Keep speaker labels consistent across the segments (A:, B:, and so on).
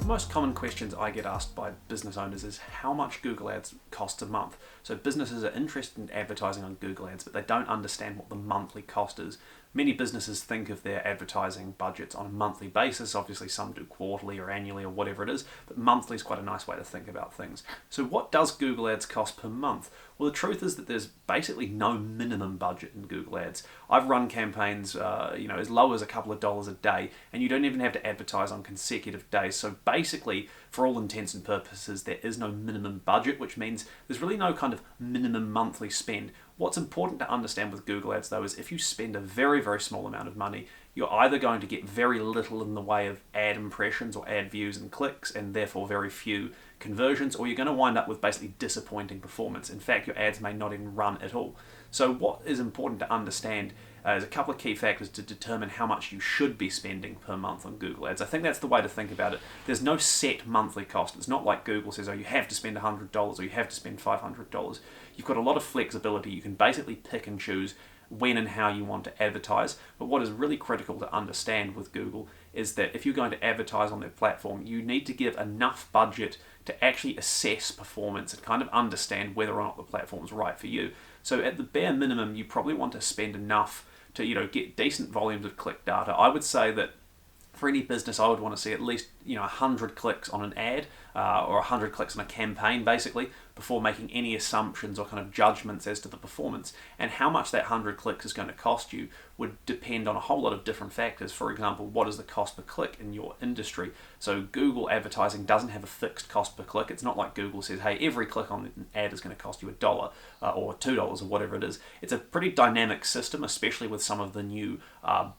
A: the most common questions I get asked by business owners is how much Google Ads costs a month. So businesses are interested in advertising on Google Ads, but they don't understand what the monthly cost is. Many businesses think of their advertising budgets on a monthly basis. Obviously some do quarterly or annually or whatever it is, but monthly is quite a nice way to think about things. So what does Google Ads cost per month? Well, the truth is that there's basically no minimum budget in Google Ads. I've run campaigns as low as a couple of dollars a day, and you don't even have to advertise on consecutive days. So basically, for all intents and purposes, there is no minimum budget, which means there's really no kind of minimum monthly spend. What's important to understand with Google Ads, though, is if you spend a very, very small amount of money, you're either going to get very little in the way of ad impressions or ad views and clicks, and therefore very few conversions, or you're going to wind up with basically disappointing performance. In fact, your ads may not even run at all. So what is important to understand is a couple of key factors to determine how much you should be spending per month on Google Ads. I think that's the way to think about it. There's no set monthly cost. It's not like Google says, oh, you have to spend $100 or you have to spend $500. You've got a lot of flexibility. You can basically pick and choose when and how you want to advertise. But what is really critical to understand with Google is that if you're going to advertise on their platform, you need to give enough budget to actually assess performance and kind of understand whether or not the platform is right for you. So at the bare minimum, you probably want to spend enough to get decent volumes of click data. I would say that for any business, I would want to see at least 100 clicks on an ad or 100 clicks on a campaign, basically, before making any assumptions or kind of judgments as to the performance. And how much that 100 clicks is going to cost you would depend on a whole lot of different factors. For example, what is the cost per click in your industry? So Google advertising doesn't have a fixed cost per click. It's not like Google says, hey, every click on an ad is going to cost you $1 or $2 or whatever it is. It's a pretty dynamic system, especially with some of the new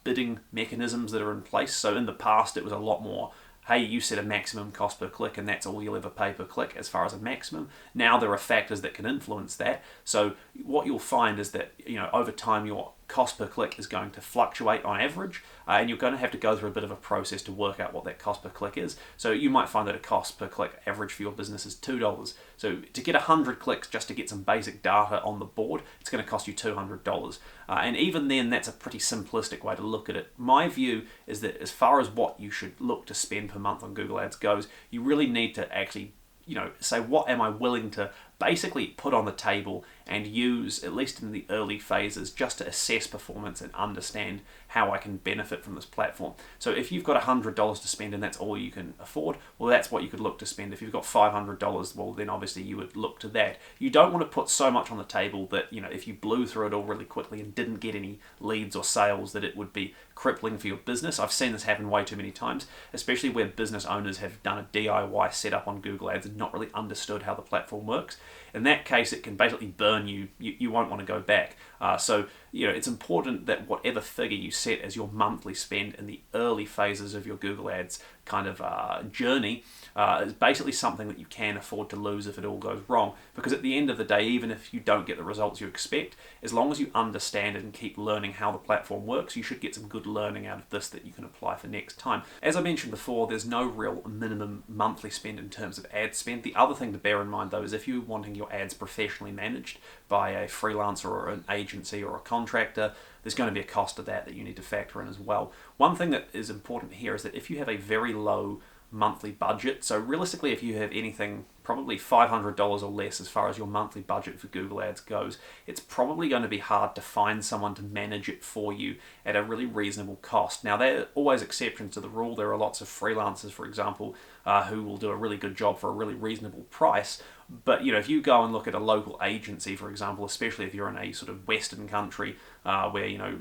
A: bidding mechanisms that are in place. So in the past, it was a lot more, hey, you set a maximum cost per click and that's all you'll ever pay per click as far as a maximum. Now there are factors that can influence that. So what you'll find is that over time your cost per click is going to fluctuate on average, and you're going to have to go through a bit of a process to work out what that cost per click is. So you might find that a cost per click average for your business is $2. So to get 100 clicks just to get some basic data on the board, it's going to cost you $200. And even then, that's a pretty simplistic way to look at it. My view is that as far as what you should look to spend per month on Google Ads goes, you really need to actually say, what am I willing to basically put on the table and use, at least in the early phases, just to assess performance and understand how I can benefit from this platform. So if you've got $100 to spend and that's all you can afford, well, that's what you could look to spend. If you've got $500, well, then obviously you would look to that. You don't want to put so much on the table that, if you blew through it all really quickly and didn't get any leads or sales, that it would be crippling for your business. I've seen this happen way too many times, especially where business owners have done a DIY setup on Google Ads and not really understood how the platform works. In that case, it can basically burn you. You won't want to go back. So it's important that whatever figure you set as your monthly spend in the early phases of your Google Ads kind of journey is basically something that you can afford to lose if it all goes wrong. Because at the end of the day, even if you don't get the results you expect, as long as you understand it and keep learning how the platform works, you should get some good learning out of this that you can apply for next time. As I mentioned before, there's no real minimum monthly spend in terms of ad spend. The other thing to bear in mind, though, is if you're wanting your ads professionally managed by a freelancer or an agency or a contractor, there's going to be a cost of that you need to factor in as well. One thing that is important here is that if you have a very low monthly budget, so realistically if you have anything probably $500 or less as far as your monthly budget for Google Ads goes, it's probably going to be hard to find someone to manage it for you at a really reasonable cost. Now, there are always exceptions to the rule. There are lots of freelancers, for example, who will do a really good job for a really reasonable price. But if you go and look at a local agency, for example, especially if you're in a sort of Western country where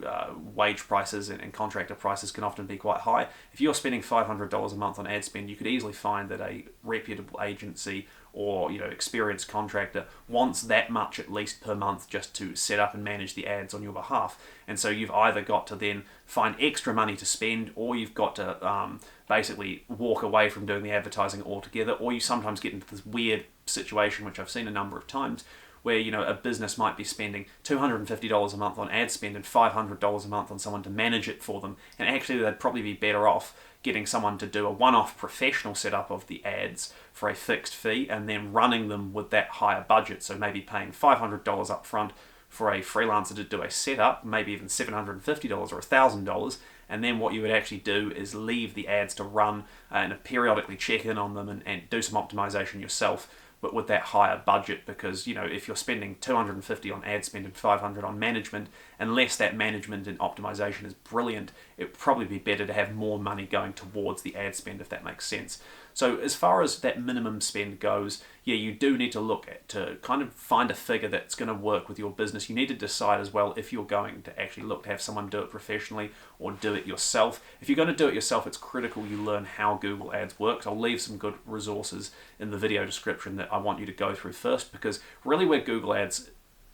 A: wage prices and contractor prices can often be quite high, if you're spending $500 a month on ad spend, you could easily find that a reputable agency or experienced contractor wants that much at least per month just to set up and manage the ads on your behalf. And so you've either got to then find extra money to spend, or you've got to basically walk away from doing the advertising altogether, or you sometimes get into this weird situation, which I've seen a number of times, where a business might be spending $250 a month on ad spend and $500 a month on someone to manage it for them, and actually they'd probably be better off getting someone to do a one-off professional setup of the ads for a fixed fee and then running them with that higher budget. So maybe paying $500 up front for a freelancer to do a setup, maybe even $750 or $1,000, and then what you would actually do is leave the ads to run and periodically check in on them and do some optimization yourself, but with that higher budget, because if you're spending 250 on ad spend and 500 on management, unless that management and optimization is brilliant, it would probably be better to have more money going towards the ad spend, if that makes sense. So as far as that minimum spend goes, yeah, you do need to look at to kind of find a figure that's going to work with your business. You need to decide as well if you're going to actually look to have someone do it professionally or do it yourself. If you're going to do it yourself, it's critical you learn how Google Ads works. I'll leave some good resources in the video description that I want you to go through first, because really where Google Ads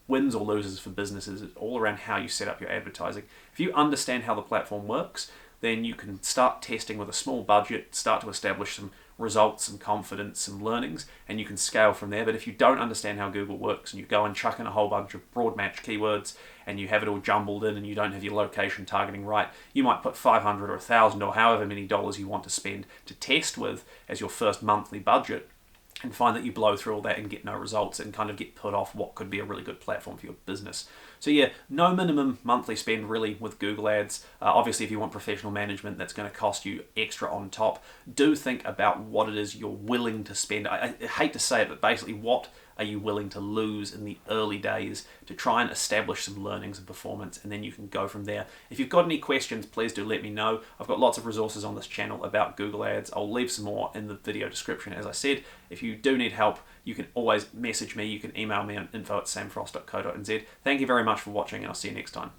A: wins or loses for businesses is all around how you set up your advertising. If you understand how the platform works, then you can start testing with a small budget, start to establish some results, some confidence, some learnings, and you can scale from there. But if you don't understand how Google works and you go and chuck in a whole bunch of broad match keywords and you have it all jumbled in and you don't have your location targeting right, you might put $500 or $1,000 or however many dollars you want to spend to test with as your first monthly budget, and find that you blow through all that and get no results and kind of get put off what could be a really good platform for your business. So yeah, no minimum monthly spend really with Google Ads. Obviously, if you want professional management, that's going to cost you extra on top. Do think about what it is you're willing to spend. I hate to say it, but basically what are you willing to lose in the early days to try and establish some learnings and performance, and then you can go from there. If you've got any questions, please do let me know. I've got lots of resources on this channel about Google Ads. I'll leave some more in the video description. As I said, if you do need help, you can always message me. You can email me on info@samfrost.co.nz. Thank you very much for watching, and I'll see you next time.